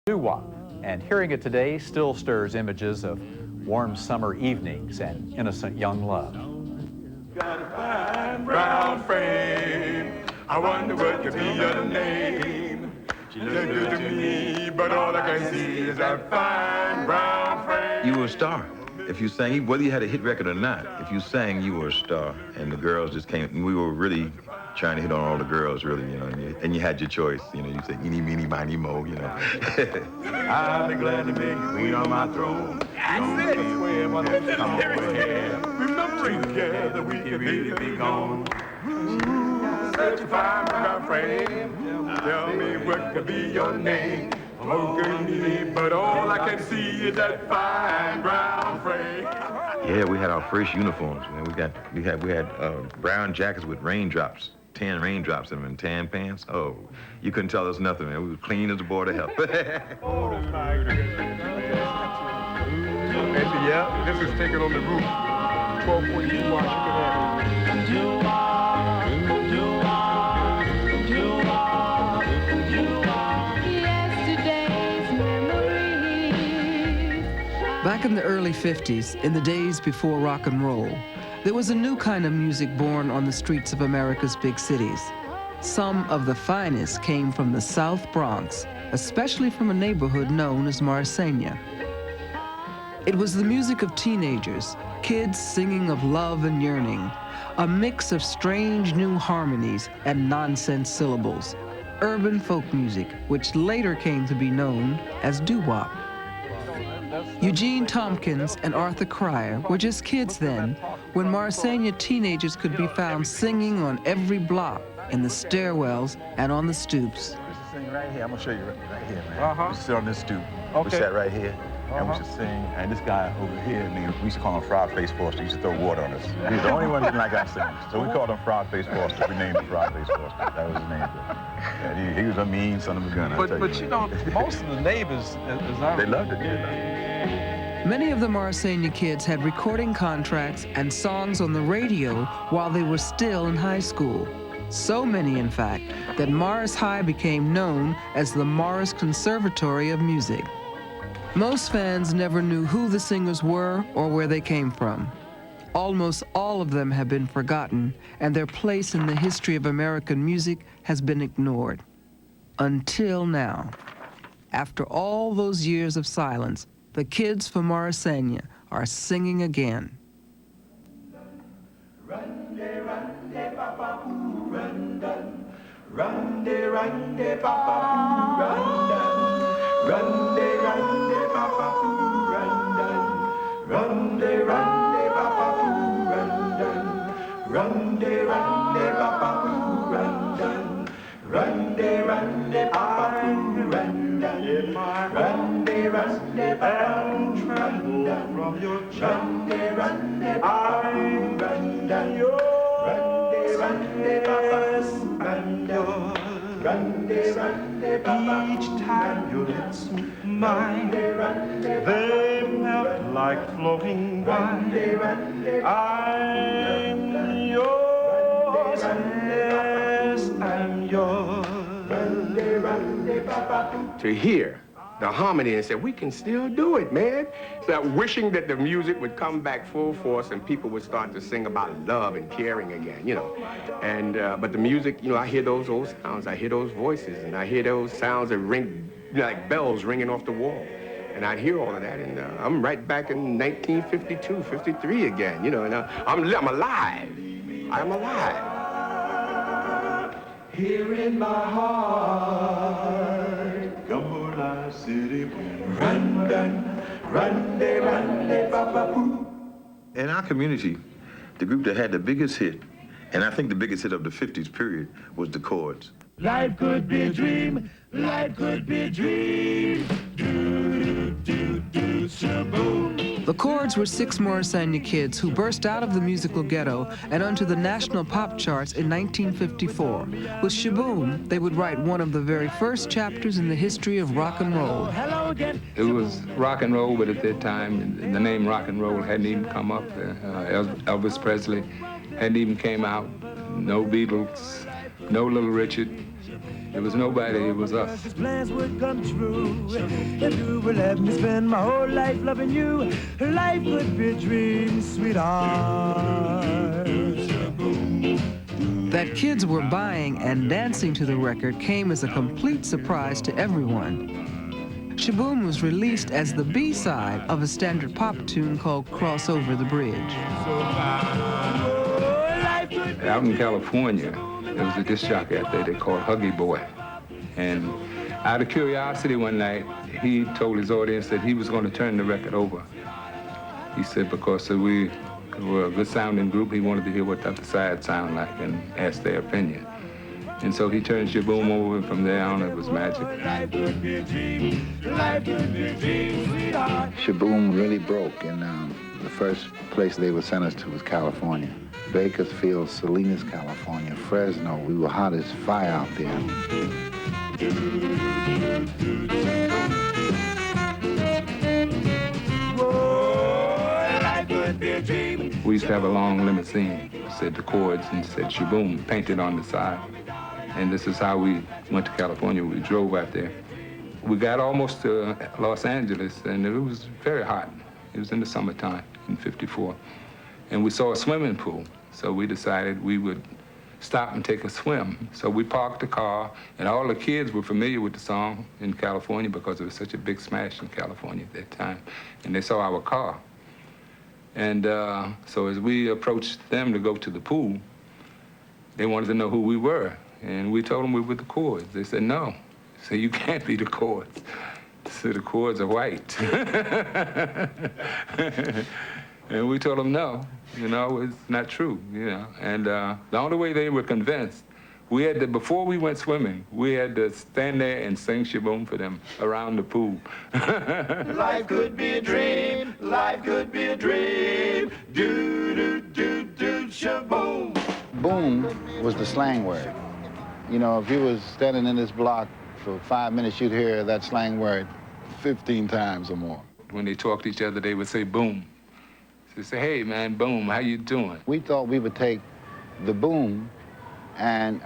Doo-Wop, and hearing it today still stirs images of warm summer evenings and innocent young love. Got a fine brown frame. I wonder what could be your name. She looks good to me, but all I can see is that fine brown frame. You were a star. If you sang, whether you had a hit record or not, if you sang, you were a star. And the girls just came, and we were really trying to hit on all the girls, really, you know, and you had your choice. You know, you said, eeny, meeny, miny, mo, you know. I'll be glad to make queen on my throne. That's it. Remembering together we can really be gone. Such a fine brown frame. Tell me what could be your name. But all I can see is that fine brown frame. Yeah, we had our first uniforms, man. We had brown jackets with raindrops, tan raindrops in them, and tan pants. Oh, you couldn't tell us nothing, man. We were clean as a board of hell. Yeah, this is taken on the roof. 12.2 watts, you can have it. Back in the early 50s, in the days before rock and roll, there was a new kind of music born on the streets of America's big cities. Some of the finest came from the South Bronx, especially from a neighborhood known as Marsegna. It was the music of teenagers, kids singing of love and yearning, a mix of strange new harmonies and nonsense syllables, urban folk music, which later came to be known as doo-wop. Eugene Tompkins and Arthur Cryer were just kids then, when Marsegna teenagers could be found singing on every block, in the stairwells and on the stoops. We should sing right here. I'm gonna show you right here, man. We should sit on this stoop. We sat right here, and we should sing. And this guy over here, we used to call him Frog-Faced Foster. He used to throw water on us. He was the only one who didn't like our singing. So we called him Frog-Faced Foster. We named him Frog-Faced Foster. That was his name. Yeah, he was a mean son of a gun. But you know, most of the neighbors, they loved it, yeah. Many of the Marsegna kids had recording contracts and songs on the radio while they were still in high school. So many, in fact, that Morris High became known as the Morris Conservatory of Music. Most fans never knew who the singers were or where they came from. Almost all of them have been forgotten, and their place in the history of American music has been ignored. Until now. After all those years of silence, the kids from Marsegna are singing again. Rande, rande, papa, poo, randan. Rande, rande, papa, poo, randan. Rande, rande, papa, poo, randan. Rande, rande, papa, poo, randan. Rande, rande, papa, poo, randan. Rande, rande, papa, poo, randan. Rande, rande, papa, poo, randan. From your rande, rande, papa, poo, randan. Rande, rande, papa, poo, randan. Rande, rande, papa, each time your lips meet mine, they melt like flowing wine. I'm yours, yes, I'm yours. To hear the harmony and say, we can still do it, man. That wishing that the music would come back full force and people would start to sing about love and caring again, you know. And, but the music, you know, I hear those old sounds, I hear those voices, and I hear those sounds that ring, like bells ringing off the wall. And I hear all of that, and I'm right back in 1952, 53 again, you know, and I'm alive. I'm alive. Here in my heart, Gumbola City, Randan, Rande, Rande, Papa Poo. In our community, the group that had the biggest hit, and I think the biggest hit of the 50s period, was the Chords. Life could be a dream, life could be a dream. Do, do, do, shaboom. The Chords were 6 Marsegna kids who burst out of the musical ghetto and onto the national pop charts in 1954. With Shaboom, they would write one of the very first chapters in the history of rock and roll. Hello again. It was rock and roll, but at that time, the name rock and roll hadn't even come up. Elvis Presley hadn't even came out. No Beatles, no Little Richard, It was nobody, it was us. His plans would come true. If you would let me spend my whole life loving you, life could be a dream, sweetheart. That kids were buying and dancing to the record came as a complete surprise to everyone. Shaboom was released as the B-side of a standard pop tune called Cross Over the Bridge. Out in California, there was a disc jockey out there they called Huggy Boy. And out of curiosity one night, he told his audience that he was going to turn the record over. He said because we were a good sounding group, he wanted to hear what the other side sounded like and ask their opinion. And so he turned Shaboom over, and from there on it was magic. Shaboom really broke, and the first place they would send us to was California. Bakersfield, Salinas, California, Fresno. We were hot as fire out there. We used to have a long limousine, said the Chords, and said Shaboom painted on the side. And this is how we went to California. We drove out there. We got almost to Los Angeles, and it was very hot. It was in the summertime in '54. And we saw a swimming pool, so we decided we would stop and take a swim. So we parked the car, and all the kids were familiar with the song in California because it was such a big smash in California at that time. And they saw our car. And so as we approached them to go to the pool, they wanted to know who we were. And we told them we were the Chords. They said, no. So you can't be the Chords. So the Chords are white. And we told them, no, you know, it's not true, you know. And the only way they were convinced, we had to, before we went swimming, we had to stand there and sing Shaboom for them around the pool. Life could be a dream, life could be a dream. Do, do, do, do, Shaboom. Boom was the slang word. You know, if you was standing in this block for 5 minutes, you'd hear that slang word 15 times or more. When they talked to each other, they would say boom. So they say, hey, man, boom, how you doing? We thought we would take the boom and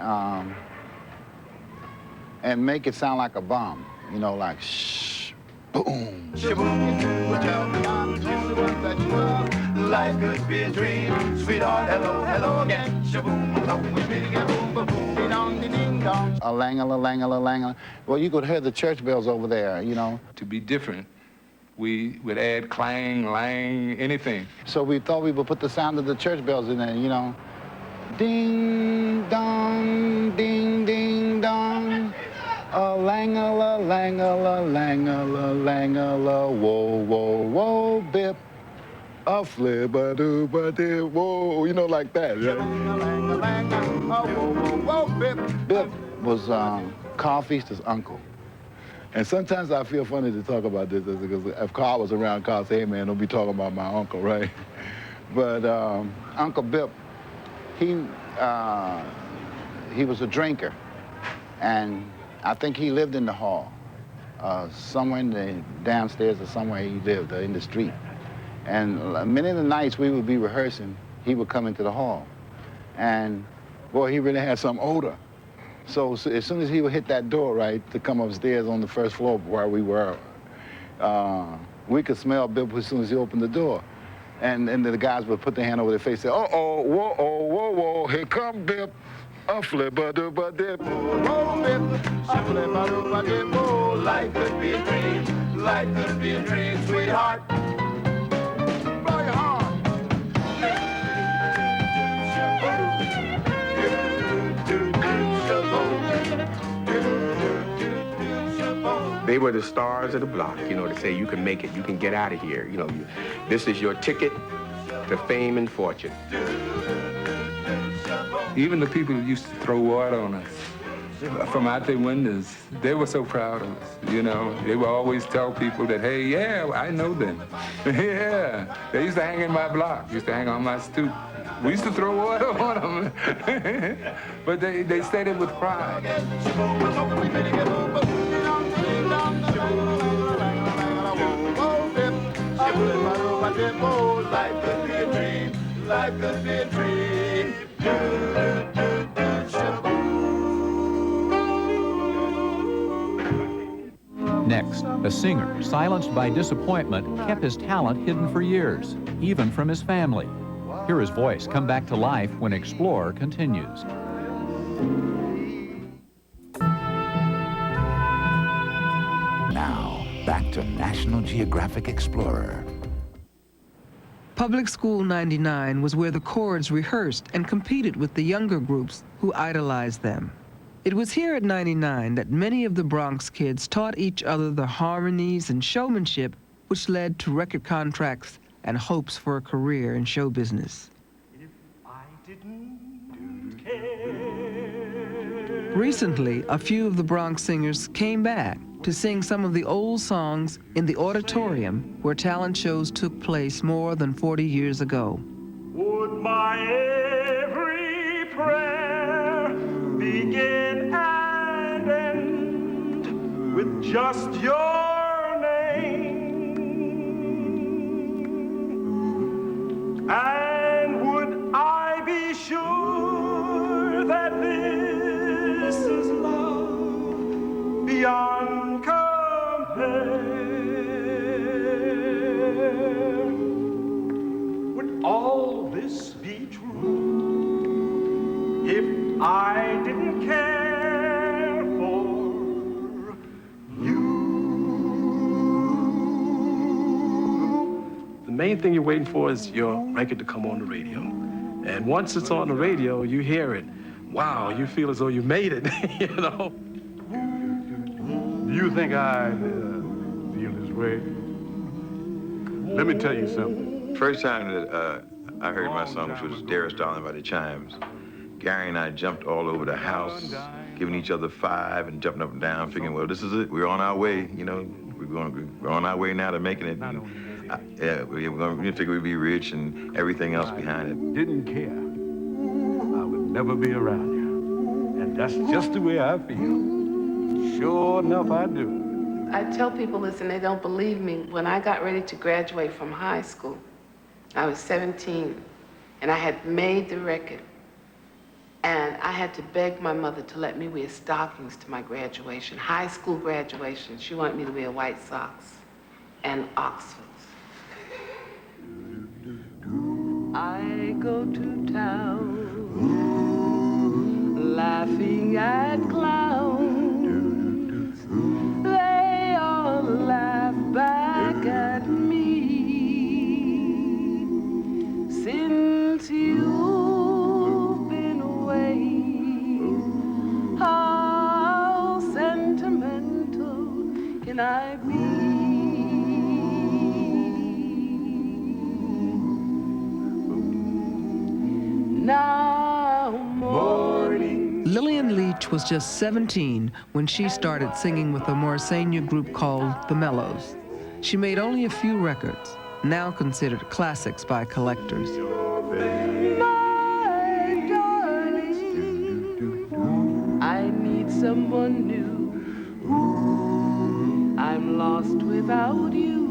make it sound like a bomb. You know, like shh, boom. Shaboom, tell me I'm the only one that you love. Life could be a dream, sweetheart, hello, hello again. Shaboom, hello, we meet again, boom, boom, boom, ding-dong, ding-dong. A lang-a-la-lang-a-la-lang-a. Well, you could hear the church bells over there, you know. To be different, we would add clang, lang, anything. So we thought we would put the sound of the church bells in there, you know. Ding, dong, ding, ding, dong. A lang-a-la, lang-a-la, lang-a-la, lang-a-la, whoa, whoa, whoa, bip. A flip-a-doo-ba-dip, whoa, you know, like that, right? Bip was Carl Feaster's uncle. And sometimes I feel funny to talk about this because if Carl was around, Carl say, hey, man, don't be talking about my uncle, right? But Uncle Bip, he was a drinker. And I think he lived in the hall, somewhere in the downstairs or somewhere he lived, in the street. And many of the nights we would be rehearsing, he would come into the hall. And, boy, he really had some odor. So as soon as he would hit that door, right, to come upstairs on the first floor where we were, we could smell Bip as soon as he opened the door. And the guys would put their hand over their face and say, uh-oh, whoa, oh, whoa, whoa, here come Bip. A flip-a-doo-ba-dip, whoa, Bip. A flip-a-doo-ba-dip, whoa. Life could be a dream, life could be a dream, sweetheart. They were the stars of the block, you know, to say you can make it, you can get out of here. You know, this is your ticket to fame and fortune. Even the people who used to throw water on us from out their windows, they were so proud of us, you know. They would always tell people that, hey, yeah, I know them. Yeah, they used to hang in my block, used to hang on my stoop. We used to throw water on them, but they said it with pride. Life could be a dream, life could be a dream. Do, do, do, shaboom. A singer, silenced by disappointment, kept his talent hidden for years, even from his family. Hear his voice come back to life when Explorer continues. Now, back to National Geographic Explorer. Public School 99 was where the Chords rehearsed and competed with the younger groups who idolized them. It was here at 99 that many of the Bronx kids taught each other the harmonies and showmanship which led to record contracts and hopes for a career in show business. If I didn't care. Recently, a few of the Bronx singers came back to sing some of the old songs in the auditorium where talent shows took place more than 40 years ago. Would my every prayer begin and end with just your name? And would I be sure that this is love beyond compare? Would all this be true if I didn't care for you? The main thing you're waiting for is your record to come on the radio. And once it's on the radio, you hear it. Wow, you feel as though you made it, you know? Do you think I feel this way? Let me tell you something. First time that I heard my song, which was Dearest Darling by the Chimes, Gary and I jumped all over the house, giving each other five and jumping up and down, figuring, well, this is it. We're on our way, you know. We're on our way now to making it. We figure we'd be rich and everything else behind it. Didn't care. I would never be around you. And that's just the way I feel. Sure enough, I do. I tell people this and they don't believe me. When I got ready to graduate from high school, I was 17 and I had made the record. And I had to beg my mother to let me wear stockings to my graduation, high school graduation. She wanted me to wear white socks and Oxfords. I go to town laughing at clowns. They all laugh back at me. Since you've been away, how sentimental can I be? Now morning. Lillian Leach was just 17 when she started singing with a Morrisania group called The Mellows. She made only a few records, now considered classics by collectors. My darling, I need someone new. I'm lost without you.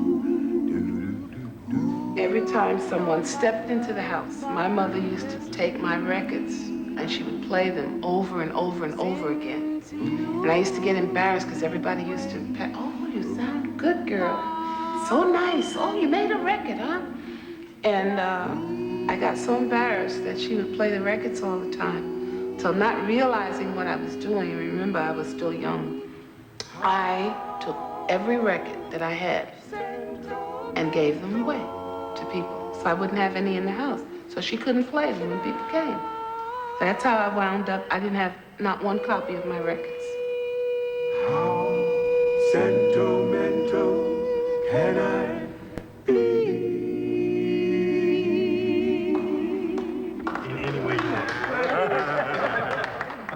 Every time someone stepped into the house, my mother used to take my records and she would play them over and over and over again. And I used to get embarrassed because everybody used to, oh, you sound good, girl. So nice. Oh, you made a record, huh? And I got so embarrassed that she would play the records all the time. So not realizing what I was doing, remember I was still young, I took every record that I had and gave them away to people. So I wouldn't have any in the house. So she couldn't play them when people came. So that's how I wound up. I didn't have not one copy of my records. How sentimental can I be? In any way you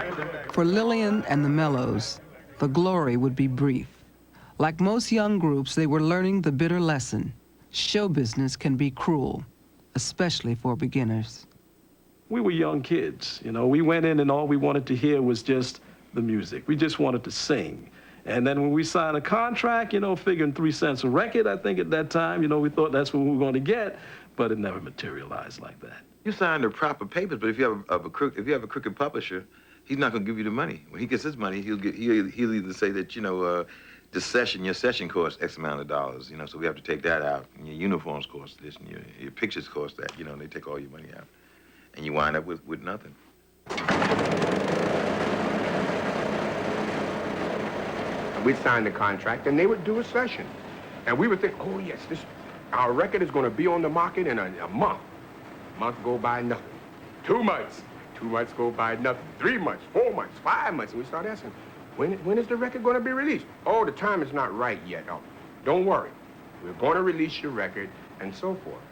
want. For Lillian and the Mellows, the glory would be brief. Like most young groups, they were learning the bitter lesson. Show business can be cruel, especially for beginners. We were young kids, you know. We went in and all we wanted to hear was just the music. We just wanted to sing. And then when we signed a contract, you know, figuring 3 cents a record, I think at that time, you know, we thought that's what we were going to get, but it never materialized like that. You signed the proper papers, but if you have a crooked publisher, he's not going to give you the money. When he gets his money, he'll either say that, you know, your session costs X amount of dollars, you know, so we have to take that out. And your uniforms cost this, and your pictures cost that, you know, and they take all your money out. And you wind up with nothing. We'd sign the contract, and they would do a session. And we would think, oh, yes, our record is going to be on the market in a month. A month go by, nothing. 2 months. 2 months go by, nothing. 3 months, 4 months, 5 months. And we start asking, when is the record going to be released? Oh, the time is not right yet. Oh, don't worry. We're going to release your record, and so forth.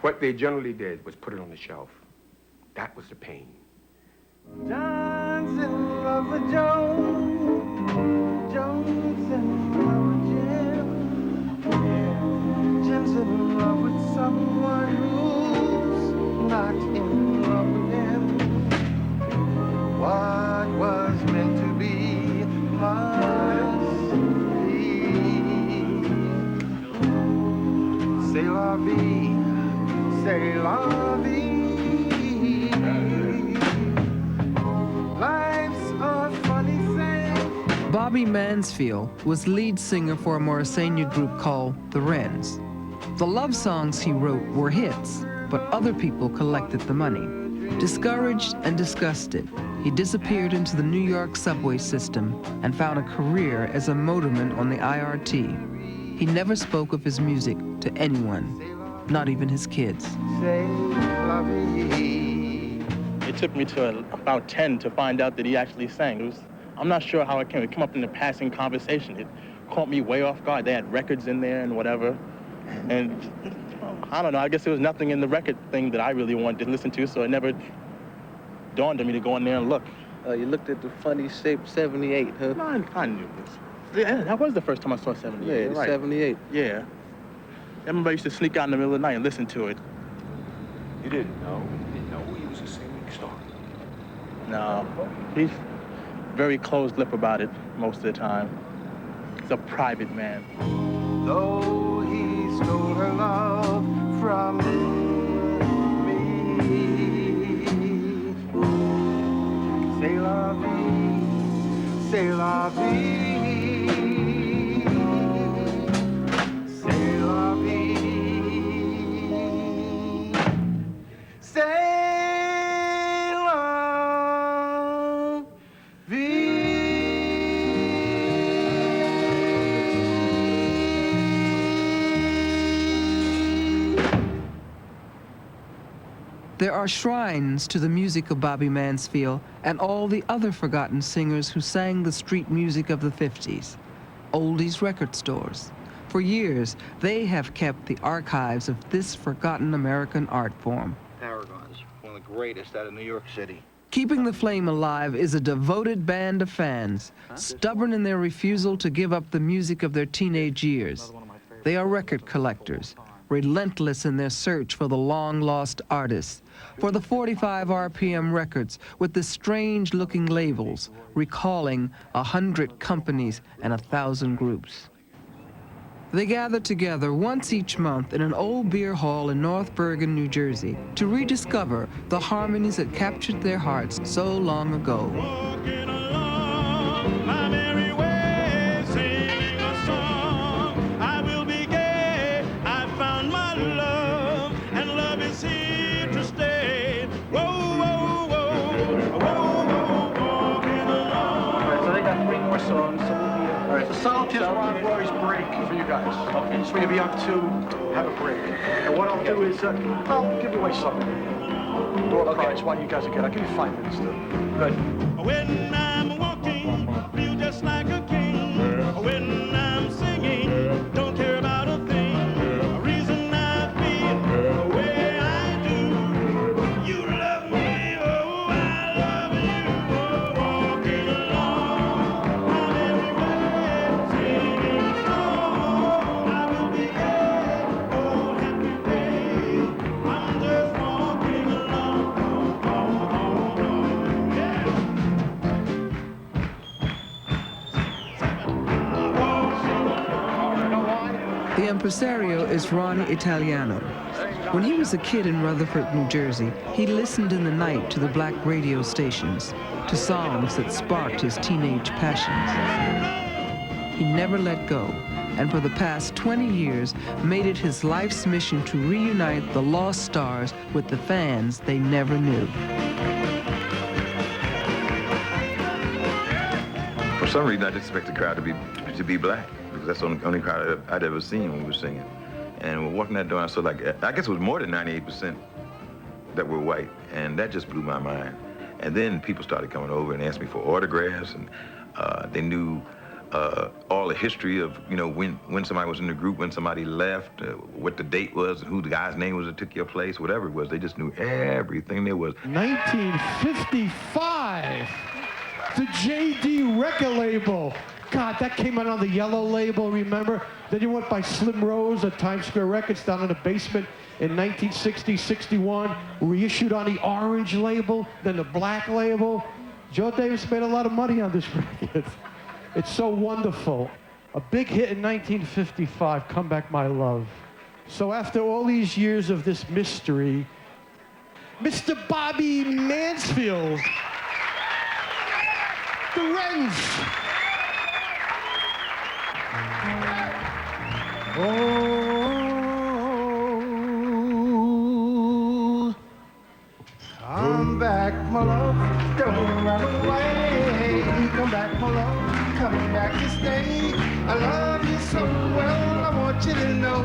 What they generally did was put it on the shelf. That was the pain. John's in love with Joan. Joan's in love with Jim. Jim's in love with someone who's not in love with him. What was meant to be must be. C'est la vie, c'est la vie. Life's a funny thing. Bobby Mansfield was lead singer for a Morrisania group called the Wrens. The love songs he wrote were hits, but other people collected the money. Discouraged and disgusted, he disappeared into the New York subway system and found a career as a motorman on the IRT. He never spoke of his music to anyone, not even his kids. It took me to about 10 to find out that he actually sang. I'm not sure how it came. It came up in a passing conversation. It caught me way off guard. They had records in there and whatever. And I don't know, I guess there was nothing in the record thing that I really wanted to listen to, so it never dawned on me to go in there and look. You looked at the funny shape 78, huh? No, I knew this. Yeah, that was the first time I saw 78. Yeah, right. 78. Yeah. I remember I used to sneak out in the middle of the night and listen to it. You didn't know? You didn't know he was a singing star? No, he's very closed-lip about it most of the time. He's a private man. Though he stole her love from me. C'est la vie, c'est la vie. C'est la vie. C'est la vie. There are shrines to the music of Bobby Mansfield and all the other forgotten singers who sang the street music of the 50s. Oldies record stores. For years, they have kept the archives of this forgotten American art form. Paragon's one of the greatest out of New York City. Keeping the flame alive is a devoted band of fans, stubborn in their refusal to give up the music of their teenage years. They are record collectors, relentless in their search for the long-lost artists, for the 45 RPM records with the strange-looking labels, recalling 100 companies and 1,000 groups. They gather together once each month in an old beer hall in North Bergen, New Jersey, to rediscover the harmonies that captured their hearts so long ago. Solitaire Ron Roy's break for you guys. Okay. So you'll be up to have a break. And what I'll do is, I'll give away something. Door prize while you guys are good. I'll give you 5 minutes to. Good. When I'm walking, feel just like a king. When I'm singing, don't care about a thing. A reason I feel the way I do. You love me, oh, I love you. Oh, walking along, I'm everywhere, singing a song. I will be there, oh, happy day. I'm just walking along, yeah. The impresario is Ronnie Italiano. When he was a kid in Rutherford, New Jersey, he listened in the night to the black radio stations, to songs that sparked his teenage passions. he never let go, and for the past 20 years made it his life's mission to reunite the lost stars with the fans they never knew. For some reason, I just expect the crowd to be black, because that's the only crowd I'd ever seen when we were singing. And when walking that door, I saw I guess it was more than 98% that were white, and that just blew my mind. And then people started coming over and asked me for autographs, and they knew all the history of, when somebody was in the group, when somebody left, what the date was, who the guy's name was that took your place, whatever it was. They just knew everything there was. 1955, the J.D. record label. God, that came out on the yellow label, remember? Then you went by Slim Rose at Times Square Records down in the basement in 1960, 61, reissued on the orange label, then the black label. Joe Davis made a lot of money on this record. It's so wonderful. A big hit in 1955, Come Back My Love. So after all these years of this mystery, Mr. Bobby Mansfield, the Wrens. Oh, come back, my love, don't run away. Come back, my love, come back to stay. I love you so well, I want you to know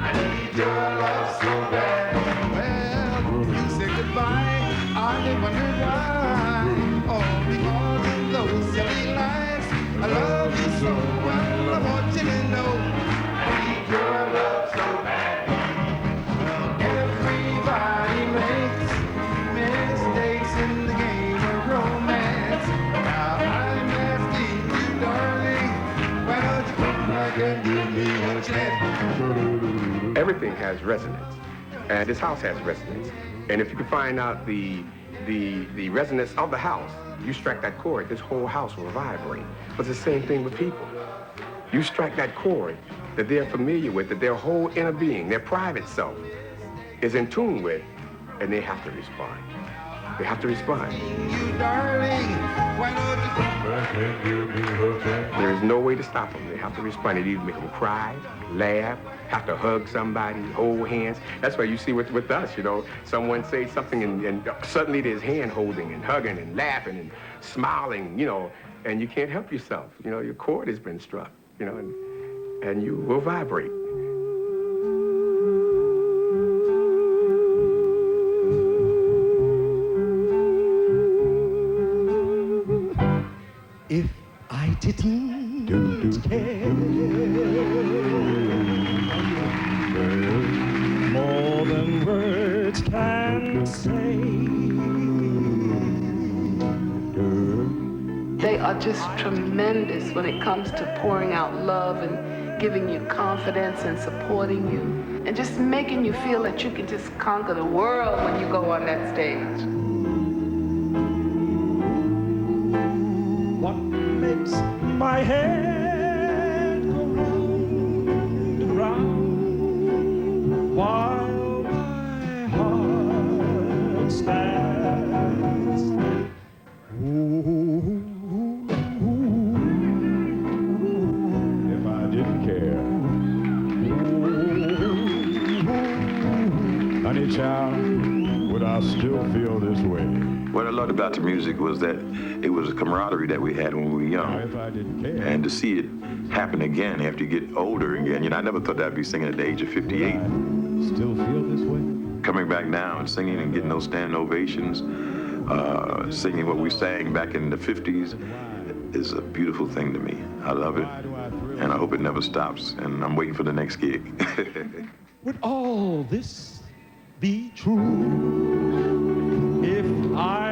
I need your love so bad. Well, you say goodbye, I didn't wonder why. Oh, because of those silly lies. I love you so well, I want you to know your love so bad. Well, everybody makes mistakes in the game of romance. Now I'm asking you, darling, why don't you come back and give me a chance? Everything has resonance, and this house has resonance. And if you can find out the resonance of the house, you strike that chord, this whole house will vibrate. But it's the same thing with people. You strike that chord that they're familiar with, that their whole inner being, their private self, is in tune with, and they have to respond. They have to respond. There is no way to stop them. They have to respond. It either make them cry, laugh, have to hug somebody, hold hands. That's why you see with us, someone say something and suddenly there's hand holding and hugging and laughing and smiling, and you can't help yourself. Your chord has been struck, and you will vibrate. If I didn't care more than words can say. They are just tremendous when it comes to pouring out love and giving you confidence and supporting you and just making you feel that you can just conquer the world when you go on that stage. My head go round and round while my heart stands. Ooh, if I didn't care, honey child, would I still feel this way? What I loved about the music was that it was a camaraderie that we had when we were young. And to see it happen again after you get older again, I never thought I'd be singing at the age of 58. Still feel this way? Coming back now and singing and getting those standing ovations, singing what we sang back in the 50s is a beautiful thing to me. I love it, and I hope it never stops, and I'm waiting for the next gig. Would all this be true if I